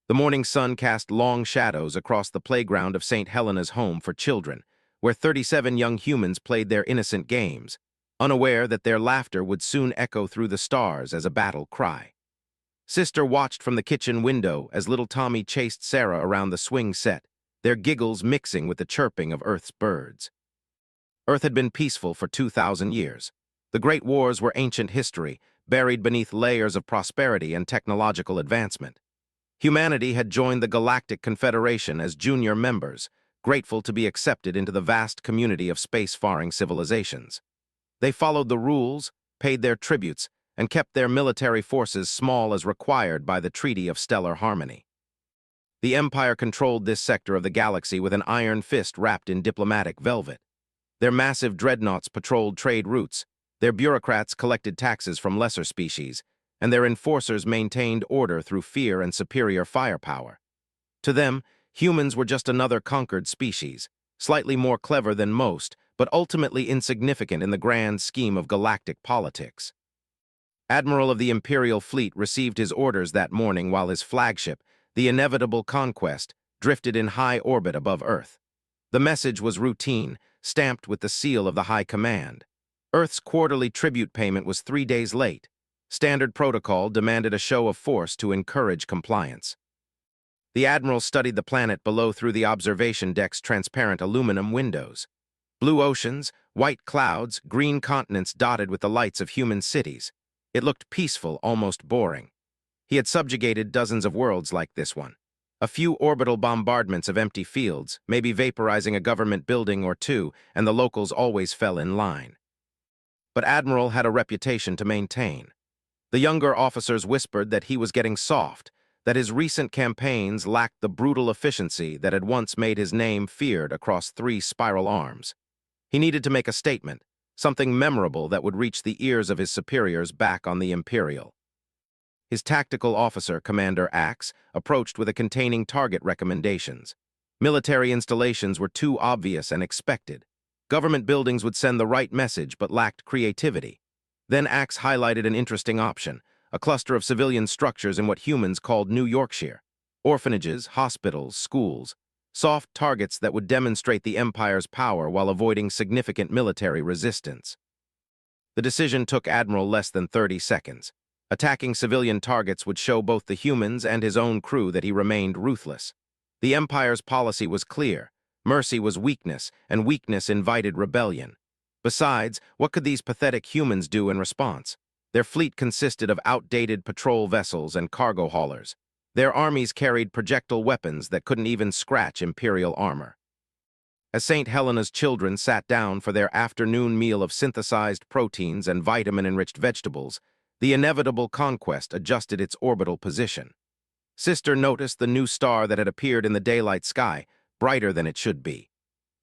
The morning sun cast long shadows across the playground of St. Helena's home for children, where 37 young humans played their innocent games, unaware that their laughter would soon echo through the stars as a battle cry. Sister watched from the kitchen window as little Tommy chased Sarah around the swing set, their giggles mixing with the chirping of Earth's birds. Earth had been peaceful for 2,000 years. The Great Wars were ancient history, buried beneath layers of prosperity and technological advancement. Humanity had joined the Galactic Confederation as junior members, grateful to be accepted into the vast community of space-faring civilizations. They followed the rules, paid their tributes, and kept their military forces small as required by the Treaty of Stellar Harmony. The Empire controlled this sector of the galaxy with an iron fist wrapped in diplomatic velvet. Their massive dreadnoughts patrolled trade routes, their bureaucrats collected taxes from lesser species, and their enforcers maintained order through fear and superior firepower. To them, humans were just another conquered species, slightly more clever than most, but ultimately insignificant in the grand scheme of galactic politics. Admiral of the Imperial Fleet received his orders that morning while his flagship, the inevitable Conquest, drifted in high orbit above Earth. The message was routine, stamped with the seal of the High Command. Earth's quarterly tribute payment was 3 days late. Standard protocol demanded a show of force to encourage compliance. The Admiral studied the planet below through the observation deck's transparent aluminum windows. Blue oceans, white clouds, green continents dotted with the lights of human cities. It looked peaceful, almost boring. He had subjugated dozens of worlds like this one. A few orbital bombardments of empty fields, maybe vaporizing a government building or two, and the locals always fell in line. But Admiral had a reputation to maintain. The younger officers whispered that he was getting soft, that his recent campaigns lacked the brutal efficiency that had once made his name feared across 3 spiral arms. He needed to make a statement, something memorable that would reach the ears of his superiors back on the Imperial. His tactical officer, Commander Axe, approached with a containing target recommendations. Military installations were too obvious and expected. Government buildings would send the right message but lacked creativity. Then Axe highlighted an interesting option, a cluster of civilian structures in what humans called New Yorkshire. Orphanages, hospitals, schools. Soft targets that would demonstrate the Empire's power while avoiding significant military resistance. The decision took Admiral less than 30 seconds. Attacking civilian targets would show both the humans and his own crew that he remained ruthless. The Empire's policy was clear. Mercy was weakness, and weakness invited rebellion. Besides, what could these pathetic humans do in response? Their fleet consisted of outdated patrol vessels and cargo haulers. Their armies carried projectile weapons that couldn't even scratch Imperial armor. As St. Helena's children sat down for their afternoon meal of synthesized proteins and vitamin-enriched vegetables, the inevitable Conquest adjusted its orbital position. Sister noticed the new star that had appeared in the daylight sky, brighter than it should be.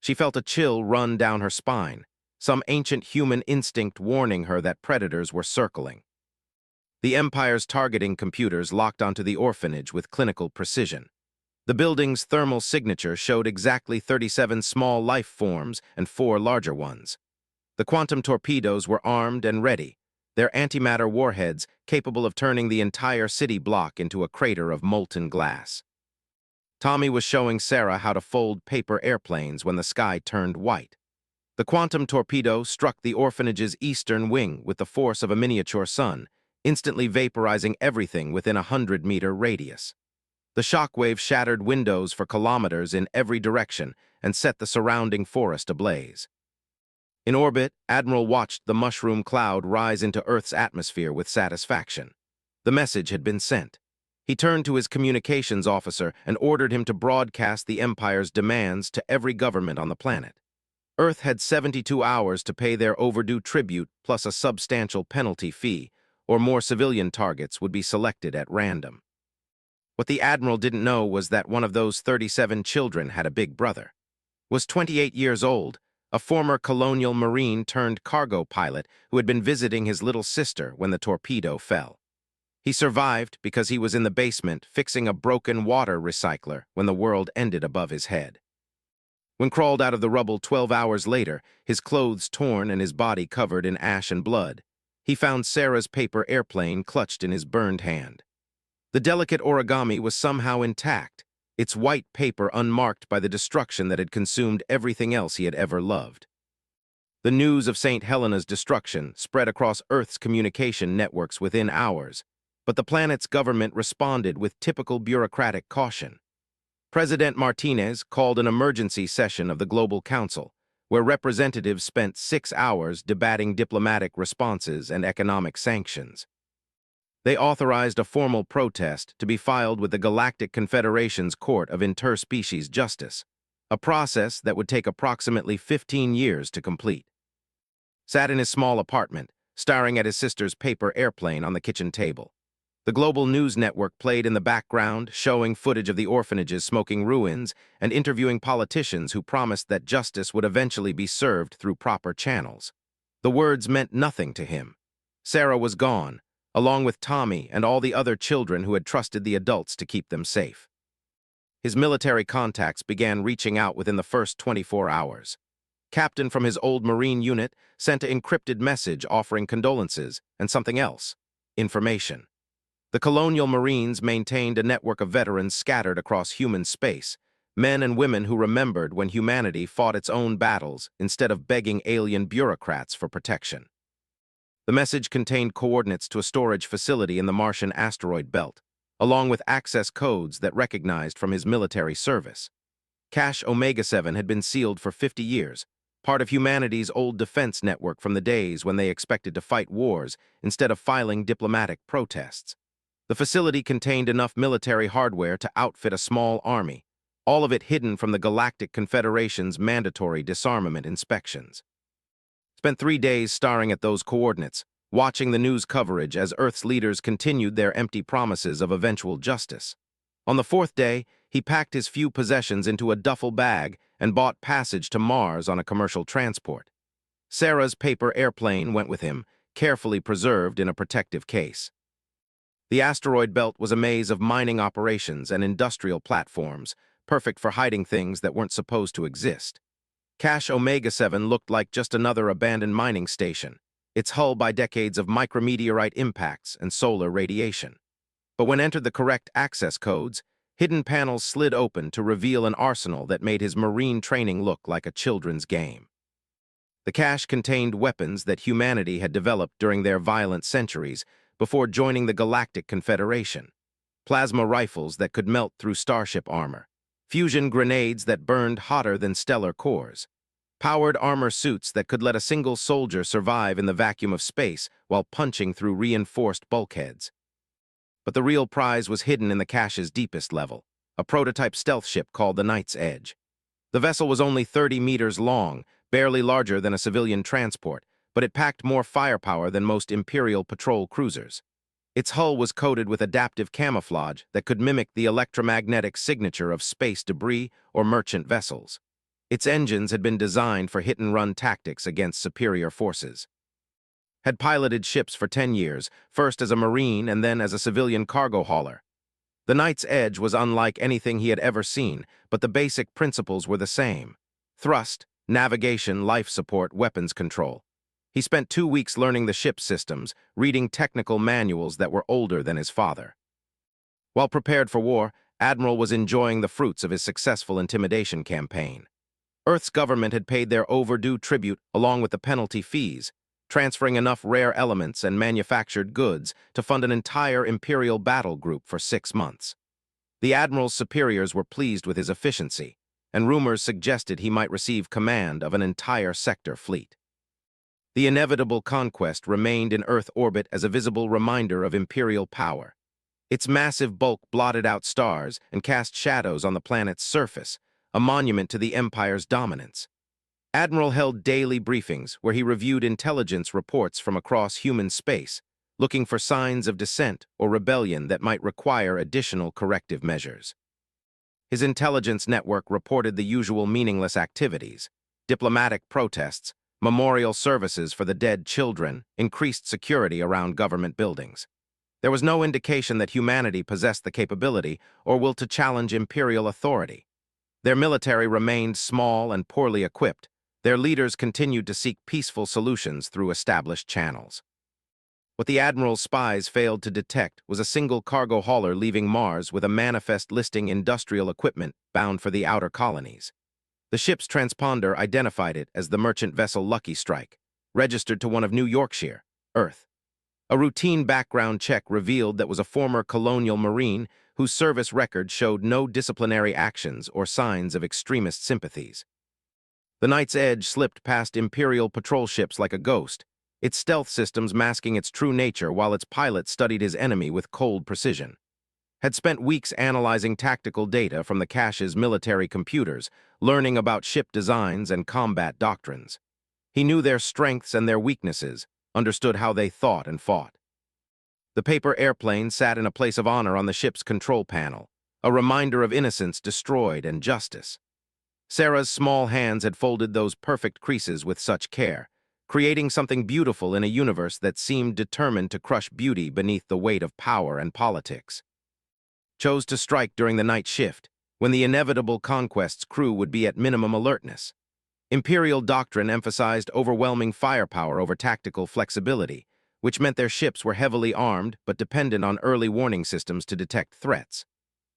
She felt a chill run down her spine, some ancient human instinct warning her that predators were circling. The Empire's targeting computers locked onto the orphanage with clinical precision. The building's thermal signature showed exactly 37 small life forms and 4 larger ones. The quantum torpedoes were armed and ready, their antimatter warheads capable of turning the entire city block into a crater of molten glass. Tommy was showing Sarah how to fold paper airplanes when the sky turned white. The quantum torpedo struck the orphanage's eastern wing with the force of a miniature sun, instantly vaporizing everything within a 100-meter radius. The shockwave shattered windows for kilometers in every direction and set the surrounding forest ablaze. In orbit, Admiral watched the mushroom cloud rise into Earth's atmosphere with satisfaction. The message had been sent. He turned to his communications officer and ordered him to broadcast the Empire's demands to every government on the planet. Earth had 72 hours to pay their overdue tribute plus a substantial penalty fee, or more civilian targets would be selected at random. What the Admiral didn't know was that one of those 37 children had a big brother. Was 28 years old, a former colonial marine turned cargo pilot who had been visiting his little sister when the torpedo fell. He survived because he was in the basement fixing a broken water recycler when the world ended above his head. When crawled out of the rubble 12 hours later, his clothes torn and his body covered in ash and blood, he found Sarah's paper airplane clutched in his burned hand. The delicate origami was somehow intact, its white paper unmarked by the destruction that had consumed everything else he had ever loved. The news of St. Helena's destruction spread across Earth's communication networks within hours, but the planet's government responded with typical bureaucratic caution. President Martinez called an emergency session of the Global Council, where representatives spent 6 hours debating diplomatic responses and economic sanctions. They authorized a formal protest to be filed with the Galactic Confederation's Court of Interspecies Justice, a process that would take approximately 15 years to complete. Sat in his small apartment, staring at his sister's paper airplane on the kitchen table. The global news network played in the background, showing footage of the orphanage's smoking ruins and interviewing politicians who promised that justice would eventually be served through proper channels. The words meant nothing to him. Sarah was gone, along with Tommy and all the other children who had trusted the adults to keep them safe. His military contacts began reaching out within the first 24 hours. Captain from his old Marine unit sent an encrypted message offering condolences and something else, information. The colonial Marines maintained a network of veterans scattered across human space, men and women who remembered when humanity fought its own battles instead of begging alien bureaucrats for protection. The message contained coordinates to a storage facility in the Martian asteroid belt, along with access codes that recognized from his military service. Cache Omega-7 had been sealed for 50 years, part of humanity's old defense network from the days when they expected to fight wars instead of filing diplomatic protests. The facility contained enough military hardware to outfit a small army, all of it hidden from the Galactic Confederation's mandatory disarmament inspections. Spent 3 days staring at those coordinates, watching the news coverage as Earth's leaders continued their empty promises of eventual justice. On the 4th day, he packed his few possessions into a duffel bag and bought passage to Mars on a commercial transport. Sarah's paper airplane went with him, carefully preserved in a protective case. The asteroid belt was a maze of mining operations and industrial platforms, perfect for hiding things that weren't supposed to exist. Cache Omega-7 looked like just another abandoned mining station, its hull by decades of micrometeorite impacts and solar radiation. But when entered the correct access codes, hidden panels slid open to reveal an arsenal that made his marine training look like a children's game. The cache contained weapons that humanity had developed during their violent centuries before joining the Galactic Confederation. Plasma rifles that could melt through starship armor, fusion grenades that burned hotter than stellar cores, powered armor suits that could let a single soldier survive in the vacuum of space while punching through reinforced bulkheads. But the real prize was hidden in the cache's deepest level, a prototype stealth ship called the Knight's Edge. The vessel was only 30 meters long, barely larger than a civilian transport, but it packed more firepower than most Imperial patrol cruisers. Its hull was coated with adaptive camouflage that could mimic the electromagnetic signature of space debris or merchant vessels. Its engines had been designed for hit-and-run tactics against superior forces. Had piloted ships for 10 years, first as a Marine and then as a civilian cargo hauler. The Knight's Edge was unlike anything he had ever seen, but the basic principles were the same: thrust, navigation, life support, weapons control. He spent 2 weeks learning the ship's systems, reading technical manuals that were older than his father. While prepared for war, Admiral was enjoying the fruits of his successful intimidation campaign. Earth's government had paid their overdue tribute along with the penalty fees, transferring enough rare elements and manufactured goods to fund an entire Imperial battle group for 6 months. The Admiral's superiors were pleased with his efficiency, and rumors suggested he might receive command of an entire sector fleet. The inevitable conquest remained in Earth orbit as a visible reminder of Imperial power. Its massive bulk blotted out stars and cast shadows on the planet's surface, a monument to the Empire's dominance. Admiral held daily briefings where he reviewed intelligence reports from across human space, looking for signs of dissent or rebellion that might require additional corrective measures. His intelligence network reported the usual meaningless activities: diplomatic protests, memorial services for the dead children, increased security around government buildings. There was no indication that humanity possessed the capability or will to challenge Imperial authority. Their military remained small and poorly equipped. Their leaders continued to seek peaceful solutions through established channels. What the Admiral's spies failed to detect was a single cargo hauler leaving Mars with a manifest listing industrial equipment bound for the outer colonies. The ship's transponder identified it as the merchant vessel Lucky Strike, registered to one of New Yorkshire, Earth. A routine background check revealed that was a former colonial marine whose service record showed no disciplinary actions or signs of extremist sympathies. The Night's Edge slipped past Imperial patrol ships like a ghost, its stealth systems masking its true nature while its pilot studied his enemy with cold precision. Had spent weeks analyzing tactical data from the cache's military computers, learning about ship designs and combat doctrines. He knew their strengths and their weaknesses, understood how they thought and fought. The paper airplane sat in a place of honor on the ship's control panel, a reminder of innocence destroyed and justice. Sarah's small hands had folded those perfect creases with such care, creating something beautiful in a universe that seemed determined to crush beauty beneath the weight of power and politics. Chose to strike during the night shift, when the inevitable Conquest's crew would be at minimum alertness. Imperial doctrine emphasized overwhelming firepower over tactical flexibility, which meant their ships were heavily armed but dependent on early warning systems to detect threats.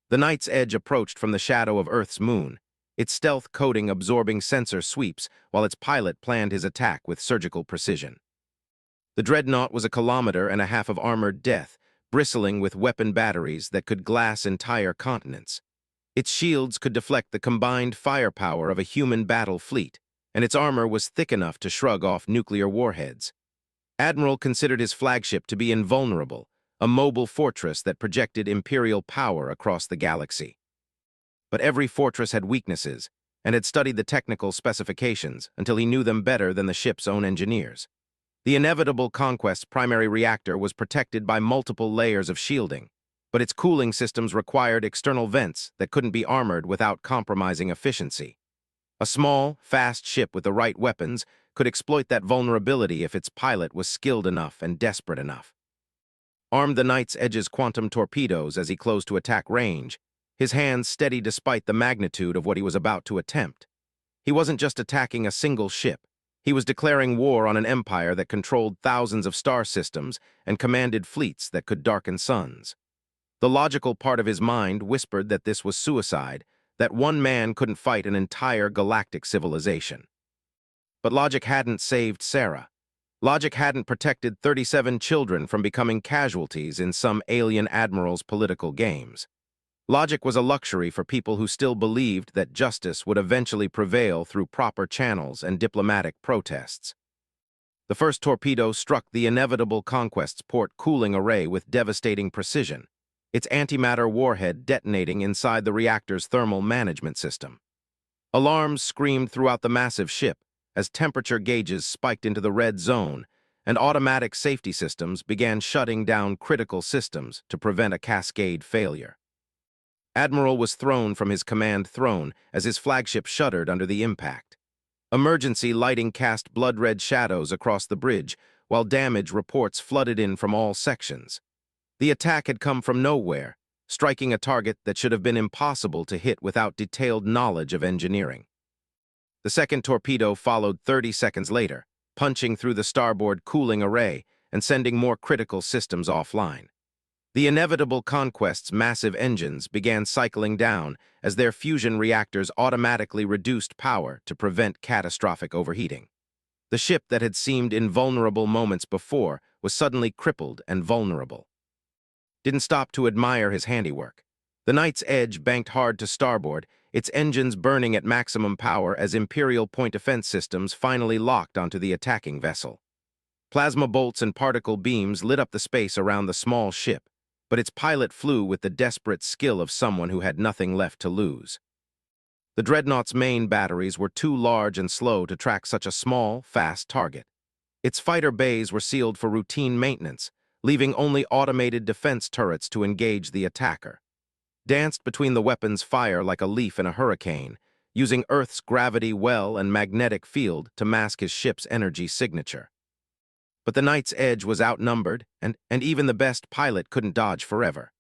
The Night's Edge approached from the shadow of Earth's moon, its stealth coating absorbing sensor sweeps while its pilot planned his attack with surgical precision. The dreadnought was 1.5 kilometers of armored death, bristling with weapon batteries that could glass entire continents. Its shields could deflect the combined firepower of a human battle fleet, and its armor was thick enough to shrug off nuclear warheads. Admiral considered his flagship to be invulnerable, a mobile fortress that projected Imperial power across the galaxy. But every fortress had weaknesses, and had studied the technical specifications until he knew them better than the ship's own engineers. The inevitable Conquest's primary reactor was protected by multiple layers of shielding, but its cooling systems required external vents that couldn't be armored without compromising efficiency. A small, fast ship with the right weapons could exploit that vulnerability if its pilot was skilled enough and desperate enough. Armed the Night's Edge's quantum torpedoes as he closed to attack range, his hands steady despite the magnitude of what he was about to attempt. He wasn't just attacking a single ship. He was declaring war on an empire that controlled thousands of star systems and commanded fleets that could darken suns. The logical part of his mind whispered that this was suicide, that one man couldn't fight an entire galactic civilization. But logic hadn't saved Sarah. Logic hadn't protected 37 children from becoming casualties in some alien admiral's political games. Logic was a luxury for people who still believed that justice would eventually prevail through proper channels and diplomatic protests. The first torpedo struck the inevitable Conquest's port cooling array with devastating precision, its antimatter warhead detonating inside the reactor's thermal management system. Alarms screamed throughout the massive ship as temperature gauges spiked into the red zone, and automatic safety systems began shutting down critical systems to prevent a cascade failure. Admiral was thrown from his command throne as his flagship shuddered under the impact. Emergency lighting cast blood-red shadows across the bridge, while damage reports flooded in from all sections. The attack had come from nowhere, striking a target that should have been impossible to hit without detailed knowledge of engineering. The second torpedo followed 30 seconds later, punching through the starboard cooling array and sending more critical systems offline. The inevitable Conquest's massive engines began cycling down as their fusion reactors automatically reduced power to prevent catastrophic overheating. The ship that had seemed invulnerable moments before was suddenly crippled and vulnerable. Didn't stop to admire his handiwork. The Night's Edge banked hard to starboard, its engines burning at maximum power as Imperial point defense systems finally locked onto the attacking vessel. Plasma bolts and particle beams lit up the space around the small ship, but its pilot flew with the desperate skill of someone who had nothing left to lose. The dreadnought's main batteries were too large and slow to track such a small, fast target. Its fighter bays were sealed for routine maintenance, leaving only automated defense turrets to engage the attacker. Danced between the weapon's fire like a leaf in a hurricane, using Earth's gravity well and magnetic field to mask his ship's energy signature. But the Night's Edge was outnumbered, and even the best pilot couldn't dodge forever.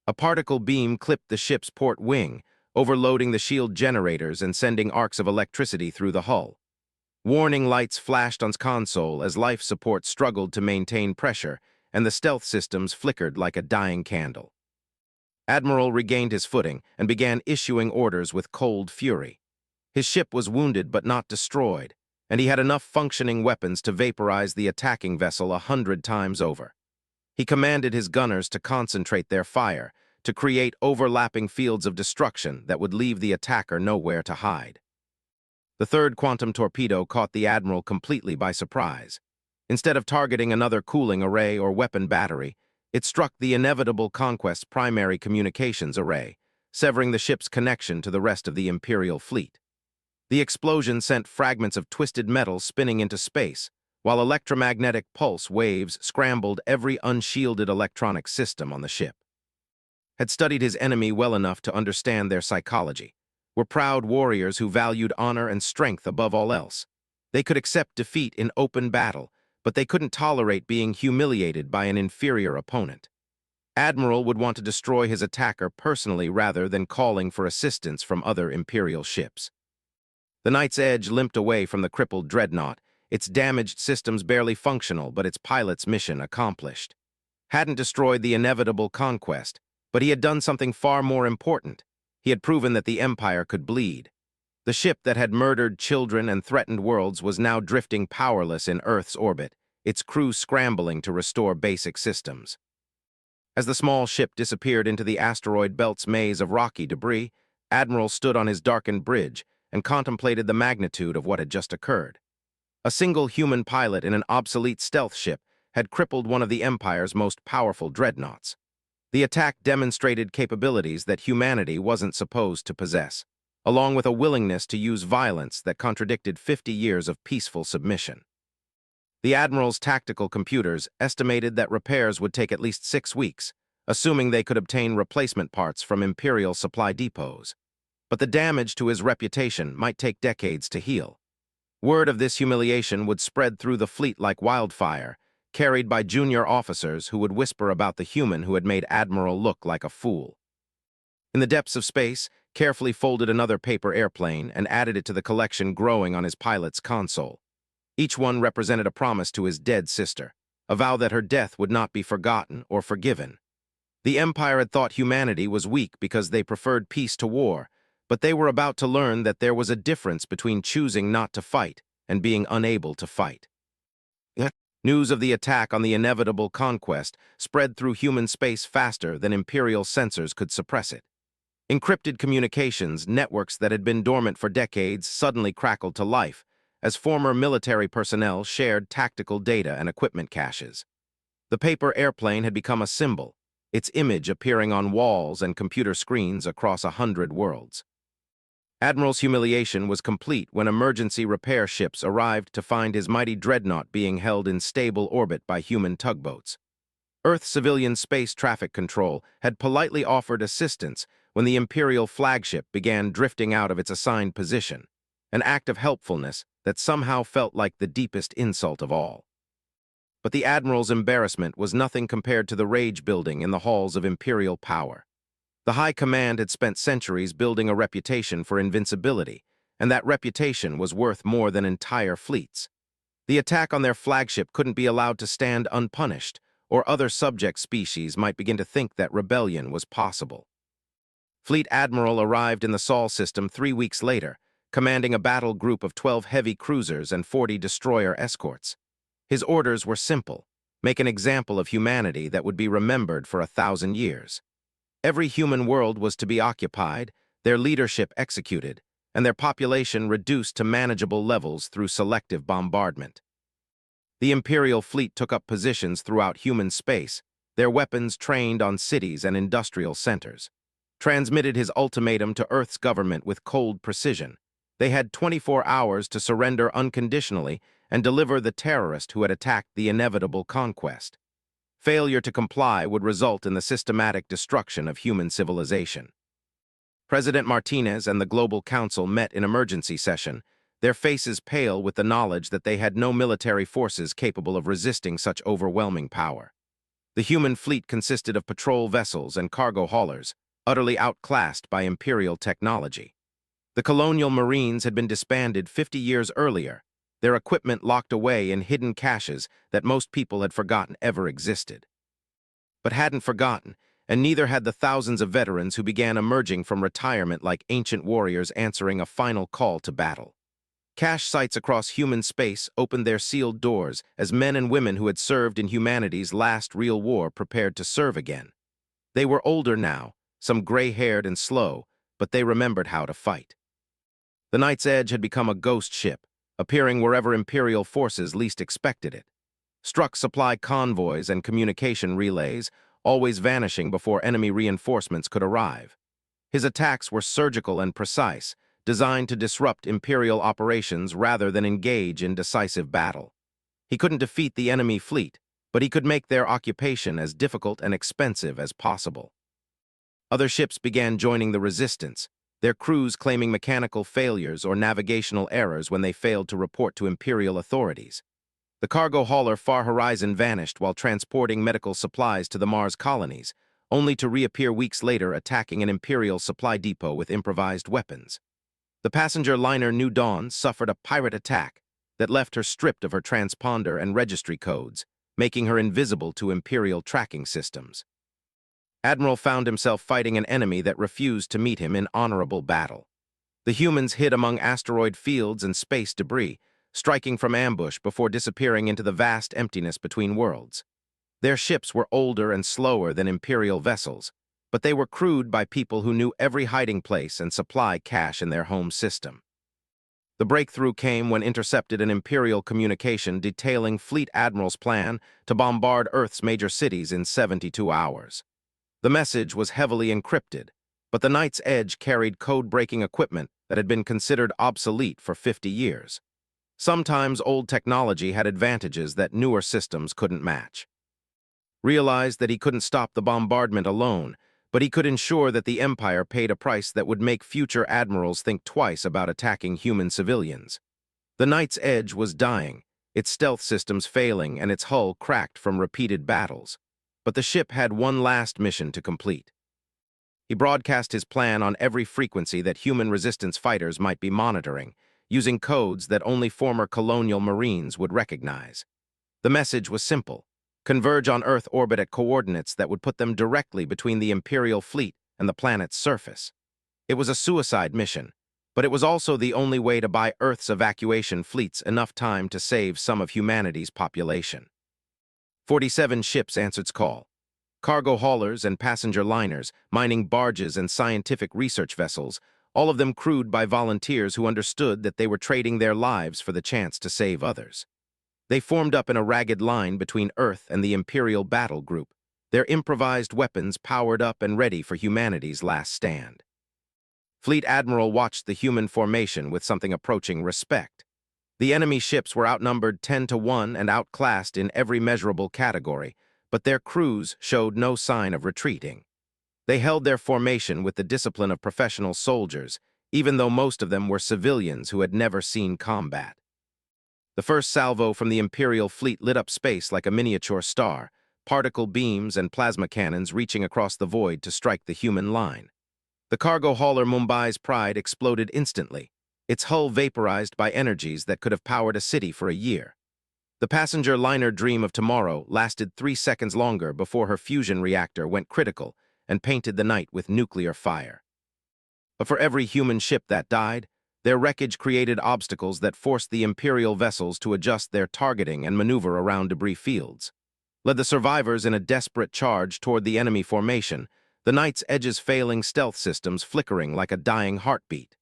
A particle beam clipped the ship's port wing, overloading the shield generators and sending arcs of electricity through the hull. Warning lights flashed on its console as life support struggled to maintain pressure, and the stealth systems flickered like a dying candle. Admiral regained his footing and began issuing orders with cold fury. His ship was wounded but not destroyed, and he had enough functioning weapons to vaporize the attacking vessel 100 times over. He commanded his gunners to concentrate their fire, to create overlapping fields of destruction that would leave the attacker nowhere to hide. The third quantum torpedo caught the Admiral completely by surprise. Instead of targeting another cooling array or weapon battery, it struck the inevitable Conquest's primary communications array, severing the ship's connection to the rest of the Imperial fleet. The explosion sent fragments of twisted metal spinning into space, while electromagnetic pulse waves scrambled every unshielded electronic system on the ship. Had studied his enemy well enough to understand their psychology, were proud warriors who valued honor and strength above all else. They could accept defeat in open battle, but they couldn't tolerate being humiliated by an inferior opponent. Admiral would want to destroy his attacker personally rather than calling for assistance from other Imperial ships. The Knight's Edge limped away from the crippled dreadnought, its damaged systems barely functional but its pilot's mission accomplished. Hadn't destroyed the inevitable Conquest, but he had done something far more important. He had proven that the Empire could bleed. The ship that had murdered children and threatened worlds was now drifting powerless in Earth's orbit, its crew scrambling to restore basic systems. As the small ship disappeared into the asteroid belt's maze of rocky debris, Admiral stood on his darkened bridge and contemplated the magnitude of what had just occurred. A single human pilot in an obsolete stealth ship had crippled one of the Empire's most powerful dreadnoughts. The attack demonstrated capabilities that humanity wasn't supposed to possess, along with a willingness to use violence that contradicted 50 years of peaceful submission. The Admiral's tactical computers estimated that repairs would take at least 6 weeks, assuming they could obtain replacement parts from Imperial supply depots. But the damage to his reputation might take decades to heal. Word of this humiliation would spread through the fleet like wildfire, carried by junior officers who would whisper about the human who had made Admiral look like a fool. In the depths of space, carefully folded another paper airplane and added it to the collection growing on his pilot's console. Each one represented a promise to his dead sister, a vow that her death would not be forgotten or forgiven. The Empire had thought humanity was weak because they preferred peace to war, but they were about to learn that there was a difference between choosing not to fight and being unable to fight. News of the attack on the inevitable Conquest spread through human space faster than Imperial censors could suppress it. Encrypted communications networks that had been dormant for decades suddenly crackled to life as former military personnel shared tactical data and equipment caches. The paper airplane had become a symbol, its image appearing on walls and computer screens across 100 worlds. Admiral's humiliation was complete when emergency repair ships arrived to find his mighty dreadnought being held in stable orbit by human tugboats. Earth Civilian Space Traffic Control had politely offered assistance when the Imperial flagship began drifting out of its assigned position, an act of helpfulness that somehow felt like the deepest insult of all. But the Admiral's embarrassment was nothing compared to the rage building in the halls of Imperial power. The High Command had spent centuries building a reputation for invincibility, and that reputation was worth more than entire fleets. The attack on their flagship couldn't be allowed to stand unpunished, or other subject species might begin to think that rebellion was possible. Fleet Admiral arrived in the Sol system 3 weeks later, commanding a battle group of 12 heavy cruisers and 40 destroyer escorts. His orders were simple: make an example of humanity that would be remembered for 1,000 years. Every human world was to be occupied, their leadership executed, and their population reduced to manageable levels through selective bombardment. The Imperial fleet took up positions throughout human space, their weapons trained on cities and industrial centers. Transmitted his ultimatum to Earth's government with cold precision. They had 24 hours to surrender unconditionally and deliver the terrorist who had attacked the inevitable Conquest. Failure to comply would result in the systematic destruction of human civilization. President Martinez and the Global Council met in emergency session, their faces pale with the knowledge that they had no military forces capable of resisting such overwhelming power. The human fleet consisted of patrol vessels and cargo haulers, utterly outclassed by Imperial technology. The colonial Marines had been disbanded 50 years earlier, their equipment locked away in hidden caches that most people had forgotten ever existed. But hadn't forgotten, and neither had the thousands of veterans who began emerging from retirement like ancient warriors answering a final call to battle. Cache sites across human space opened their sealed doors as men and women who had served in humanity's last real war prepared to serve again. They were older now, some gray-haired and slow, but they remembered how to fight. The Night's Edge had become a ghost ship, appearing wherever Imperial forces least expected it. Struck supply convoys and communication relays, always vanishing before enemy reinforcements could arrive. His attacks were surgical and precise, designed to disrupt Imperial operations rather than engage in decisive battle. He couldn't defeat the enemy fleet, but he could make their occupation as difficult and expensive as possible. Other ships began joining the resistance, their crews claiming mechanical failures or navigational errors when they failed to report to Imperial authorities. The cargo hauler Far Horizon vanished while transporting medical supplies to the Mars colonies, only to reappear weeks later attacking an Imperial supply depot with improvised weapons. The passenger liner New Dawn suffered a pirate attack that left her stripped of her transponder and registry codes, making her invisible to Imperial tracking systems. Admiral found himself fighting an enemy that refused to meet him in honorable battle. The humans hid among asteroid fields and space debris, striking from ambush before disappearing into the vast emptiness between worlds. Their ships were older and slower than Imperial vessels, but they were crewed by people who knew every hiding place and supply cache in their home system. The breakthrough came when intercepted an Imperial communication detailing Fleet Admiral's plan to bombard Earth's major cities in 72 hours. The message was heavily encrypted, but the Night's Edge carried code-breaking equipment that had been considered obsolete for 50 years. Sometimes old technology had advantages that newer systems couldn't match. Realized that he couldn't stop the bombardment alone, but he could ensure that the Empire paid a price that would make future admirals think twice about attacking human civilians. The Night's Edge was dying, its stealth systems failing and its hull cracked from repeated battles. But the ship had one last mission to complete. He broadcast his plan on every frequency that human resistance fighters might be monitoring, using codes that only former colonial Marines would recognize. The message was simple: converge on Earth orbit at coordinates that would put them directly between the Imperial fleet and the planet's surface. It was a suicide mission, but it was also the only way to buy Earth's evacuation fleets enough time to save some of humanity's population. 47 ships answered call. Cargo haulers and passenger liners, mining barges and scientific research vessels, all of them crewed by volunteers who understood that they were trading their lives for the chance to save others. They formed up in a ragged line between Earth and the Imperial battle group, their improvised weapons powered up and ready for humanity's last stand. Fleet Admiral watched the human formation with something approaching respect. The enemy ships were outnumbered 10-1 and outclassed in every measurable category, but their crews showed no sign of retreating. They held their formation with the discipline of professional soldiers, even though most of them were civilians who had never seen combat. The first salvo from the Imperial fleet lit up space like a miniature star, particle beams and plasma cannons reaching across the void to strike the human line. The cargo hauler Mumbai's Pride exploded instantly, its hull vaporized by energies that could have powered a city for a year. The passenger liner Dream of Tomorrow lasted 3 seconds longer before her fusion reactor went critical and painted the night with nuclear fire. But for every human ship that died, their wreckage created obstacles that forced the Imperial vessels to adjust their targeting and maneuver around debris fields. Led the survivors in a desperate charge toward the enemy formation, the Night's Edge's failing stealth systems flickering like a dying heartbeat.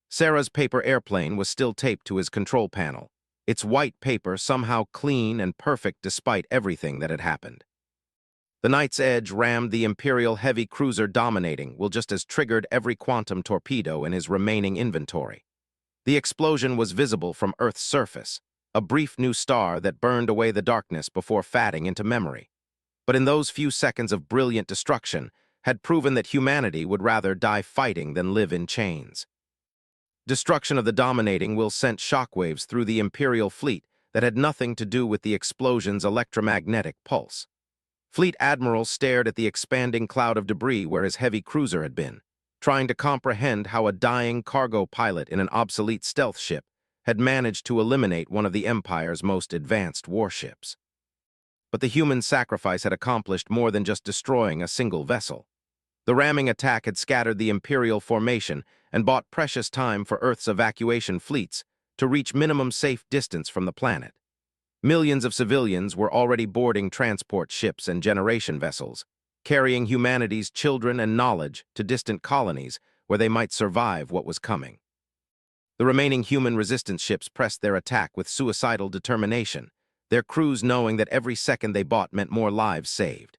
Sarah's paper airplane was still taped to his control panel, its white paper somehow clean and perfect despite everything that had happened. The Night's Edge rammed the Imperial heavy cruiser Dominating will just as triggered every quantum torpedo in his remaining inventory. The explosion was visible from Earth's surface, a brief new star that burned away the darkness before fading into memory. But in those few seconds of brilliant destruction, had proven that humanity would rather die fighting than live in chains. Destruction of the Dominating will sent shockwaves through the Imperial fleet that had nothing to do with the explosion's electromagnetic pulse. Fleet Admiral stared at the expanding cloud of debris where his heavy cruiser had been, trying to comprehend how a dying cargo pilot in an obsolete stealth ship had managed to eliminate one of the Empire's most advanced warships. But the human sacrifice had accomplished more than just destroying a single vessel. The ramming attack had scattered the Imperial formation and bought precious time for Earth's evacuation fleets to reach minimum safe distance from the planet. Millions of civilians were already boarding transport ships and generation vessels, carrying humanity's children and knowledge to distant colonies where they might survive what was coming. The remaining human resistance ships pressed their attack with suicidal determination, their crews knowing that every second they bought meant more lives saved.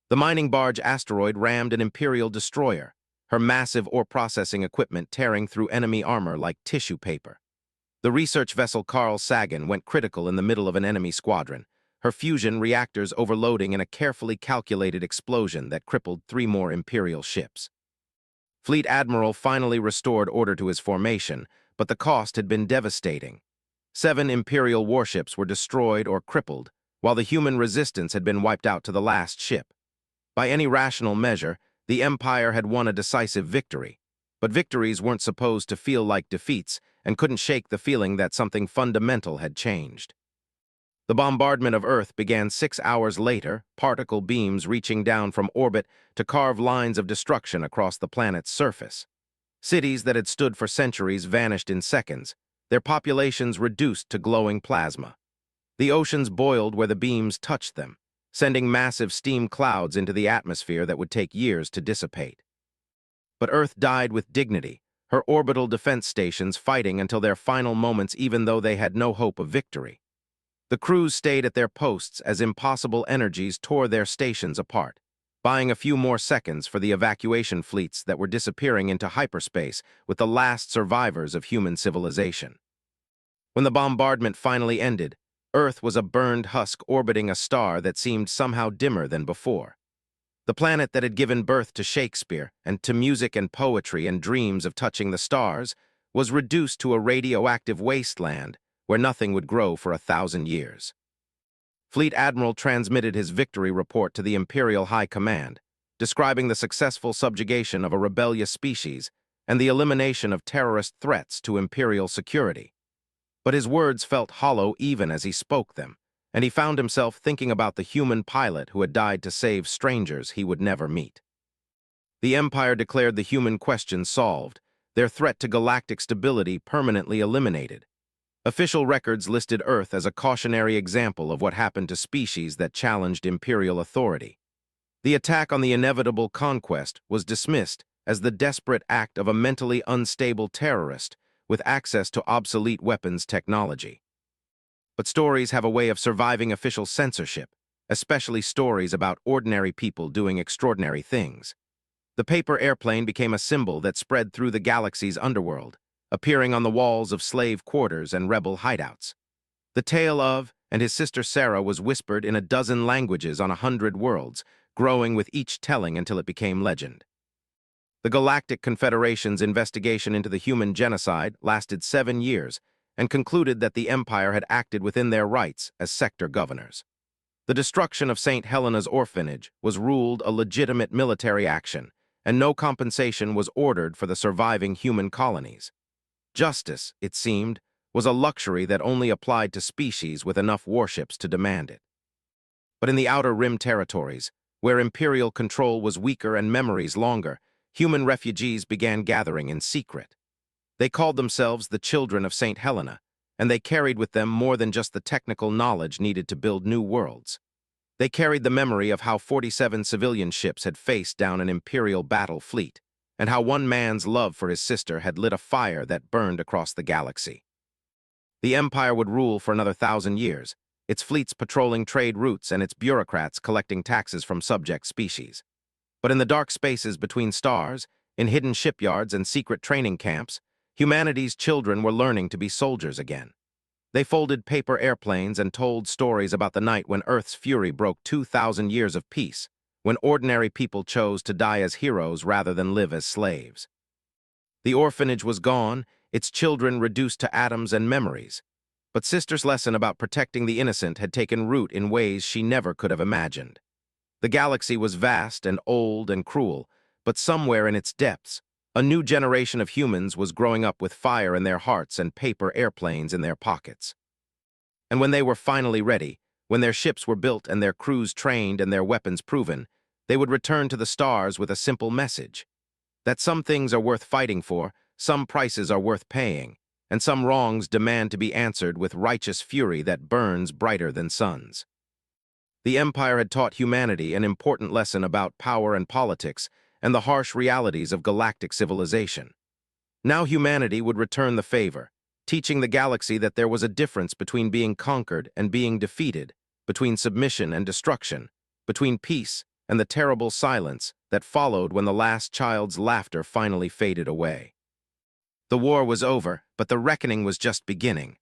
The mining barge Asteroid rammed an Imperial destroyer, her massive ore processing equipment tearing through enemy armor like tissue paper. The research vessel Carl Sagan went critical in the middle of an enemy squadron, her fusion reactors overloading in a carefully calculated explosion that crippled 3 more Imperial ships. Fleet Admiral finally restored order to his formation, but the cost had been devastating. 7 Imperial warships were destroyed or crippled, while the human resistance had been wiped out to the last ship. By any rational measure, the Empire had won a decisive victory, but victories weren't supposed to feel like defeats and couldn't shake the feeling that something fundamental had changed. The bombardment of Earth began 6 hours later, particle beams reaching down from orbit to carve lines of destruction across the planet's surface. Cities that had stood for centuries vanished in seconds, their populations reduced to glowing plasma. The oceans boiled where the beams touched them, sending massive steam clouds into the atmosphere that would take years to dissipate. But Earth died with dignity, her orbital defense stations fighting until their final moments even though they had no hope of victory. The crews stayed at their posts as impossible energies tore their stations apart, buying a few more seconds for the evacuation fleets that were disappearing into hyperspace with the last survivors of human civilization. When the bombardment finally ended, Earth was a burned husk orbiting a star that seemed somehow dimmer than before. The planet that had given birth to Shakespeare and to music and poetry and dreams of touching the stars was reduced to a radioactive wasteland where nothing would grow for 1,000 years. Fleet Admiral transmitted his victory report to the Imperial High Command, describing the successful subjugation of a rebellious species and the elimination of terrorist threats to Imperial security. But his words felt hollow even as he spoke them, and he found himself thinking about the human pilot who had died to save strangers he would never meet. The Empire declared the human question solved, their threat to galactic stability permanently eliminated. Official records listed Earth as a cautionary example of what happened to species that challenged Imperial authority. The attack on the inevitable conquest was dismissed as the desperate act of a mentally unstable terrorist with access to obsolete weapons technology. But stories have a way of surviving official censorship, especially stories about ordinary people doing extraordinary things. The paper airplane became a symbol that spread through the galaxy's underworld, appearing on the walls of slave quarters and rebel hideouts. The tale of and his sister Sarah was whispered in 12 languages on 100 worlds, growing with each telling until it became legend. The Galactic Confederation's investigation into the human genocide lasted 7 years and concluded that the Empire had acted within their rights as sector governors. The destruction of St. Helena's Orphanage was ruled a legitimate military action, and no compensation was ordered for the surviving human colonies. Justice, it seemed, was a luxury that only applied to species with enough warships to demand it. But in the Outer Rim territories, where Imperial control was weaker and memories longer, human refugees began gathering in secret. They called themselves the Children of St. Helena, and they carried with them more than just the technical knowledge needed to build new worlds. They carried the memory of how 47 civilian ships had faced down an Imperial battle fleet, and how one man's love for his sister had lit a fire that burned across the galaxy. The Empire would rule for another 1,000 years, its fleets patrolling trade routes and its bureaucrats collecting taxes from subject species. But in the dark spaces between stars, in hidden shipyards and secret training camps, humanity's children were learning to be soldiers again. They folded paper airplanes and told stories about the night when Earth's fury broke 2,000 years of peace, when ordinary people chose to die as heroes rather than live as slaves. The orphanage was gone, its children reduced to atoms and memories, but Sister's lesson about protecting the innocent had taken root in ways she never could have imagined. The galaxy was vast and old and cruel, but somewhere in its depths, A new generation of humans was growing up with fire in their hearts and paper airplanes in their pockets. And when they were finally ready, when their ships were built and their crews trained and their weapons proven, they would return to the stars with a simple message: that some things are worth fighting for, some prices are worth paying, and some wrongs demand to be answered with righteous fury that burns brighter than suns. The Empire had taught humanity an important lesson about power and politics and the harsh realities of galactic civilization. Now humanity would return the favor, teaching the galaxy that there was a difference between being conquered and being defeated, between submission and destruction, between peace and the terrible silence that followed when the last child's laughter finally faded away. The war was over, but the reckoning was just beginning.